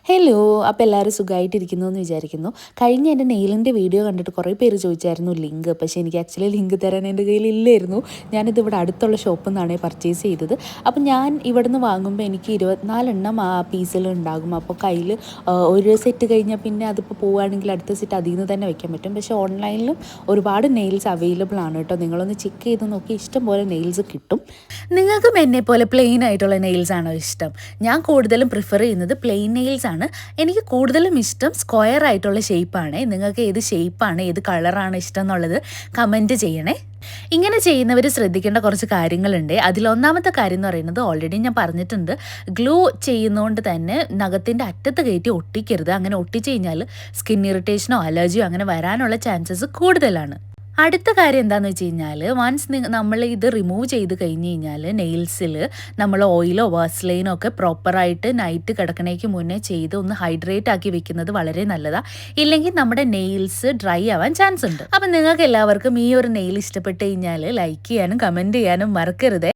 Hello, അപ്പോൾ എല്ലാവരും സുഖമായിട്ടിരിക്കുന്നു എന്ന് വിചാരിക്കുന്നു. കഴിഞ്ഞ എൻ്റെ നെയിലിൻ്റെ വീഡിയോ കണ്ടിട്ട് കുറേ പേര് ചോദിച്ചായിരുന്നു ലിങ്ക്. പക്ഷേ എനിക്ക് ആക്ച്വലി ലിങ്ക് തരാൻ എൻ്റെ കയ്യിൽ ഇല്ലായിരുന്നു. ഞാനിത് ഇവിടെ അടുത്തുള്ള ഷോപ്പിൽ നിന്നാണ് പർച്ചേസ് ചെയ്തത്. അപ്പം ഞാൻ ഇവിടുന്ന് വാങ്ങുമ്പോൾ എനിക്ക് 24 എണ്ണം ആ പീസിലുണ്ടാകും. അപ്പോൾ കയ്യിൽ ഒരു സെറ്റ് കഴിഞ്ഞാൽ പിന്നെ അതിപ്പോൾ പോവുകയാണെങ്കിൽ അടുത്ത സെറ്റ് അതിൽ നിന്ന് തന്നെ വെക്കാൻ പറ്റും. പക്ഷേ ഓൺലൈനിലും ഒരുപാട് നെയിൽസ് അവൈലബിൾ ആണ് കേട്ടോ. നിങ്ങളൊന്ന് ചെക്ക് ചെയ്ത് നോക്കി, ഇഷ്ടം പോലെ നെയിൽസ് കിട്ടും. നിങ്ങൾക്കും എന്നെ പോലെ പ്ലെയിൻ ആയിട്ടുള്ള നെയിൽസ് ആണോ ഇഷ്ടം? ഞാൻ കൂടുതലും പ്രിഫർ ചെയ്യുന്നത് പ്ലെയിൻ നെയിൽസ് ആണ്. എനിക്ക് കൂടുതലും ഇഷ്ടം സ്ക്വയർ ആയിട്ടുള്ള ഷേപ്പാണ്. നിങ്ങൾക്ക് ഏത് ഷേപ്പാണ്, ഏത് കളറാണ് ഇഷ്ടം എന്നുള്ളത് കമൻറ്റ് ചെയ്യണേ. ഇങ്ങനെ ചെയ്യുന്നവർ ശ്രദ്ധിക്കേണ്ട കുറച്ച് കാര്യങ്ങളുണ്ട്. അതിലൊന്നാമത്തെ കാര്യം എന്ന് പറയുന്നത് ഓൾറെഡി ഞാൻ പറഞ്ഞിട്ടുണ്ട്, ഗ്ലൂ ചെയ്യുന്നതുകൊണ്ട് തന്നെ നഖത്തിൻ്റെ അറ്റത്ത് കയറ്റി ഒട്ടിക്കരുത്. അങ്ങനെ ഒട്ടിച്ച് കഴിഞ്ഞാൽ സ്കിൻ ഇറിറ്റേഷനോ അലർജിയോ അങ്ങനെ വരാനുള്ള ചാൻസസ് കൂടുതലാണ്. അടുത്ത കാര്യം എന്താണെന്ന് വെച്ച് കഴിഞ്ഞാൽ, വൺസ് നമ്മൾ ഇത് റിമൂവ് ചെയ്ത് കഴിഞ്ഞ് കഴിഞ്ഞാൽ നെയിൽസിൽ നമ്മൾ ഓയിലോ വാസ്ലൈനോ ഒക്കെ പ്രോപ്പറായിട്ട് നൈറ്റ് കിടക്കണേക്ക് മുന്നേ ചെയ്ത് ഒന്ന് ഹൈഡ്രേറ്റ് ആക്കി വെക്കുന്നത് വളരെ നല്ലതാണ്. ഇല്ലെങ്കിൽ നമ്മുടെ നെയിൽസ് ഡ്രൈ ആവാൻ ചാൻസ് ഉണ്ട്. അപ്പം നിങ്ങൾക്ക് എല്ലാവർക്കും ഈ ഒരു നെയിൽ ഇഷ്ടപ്പെട്ട് കഴിഞ്ഞാൽ ലൈക്ക് ചെയ്യാനും കമൻറ്റ് ചെയ്യാനും മറക്കരുത്.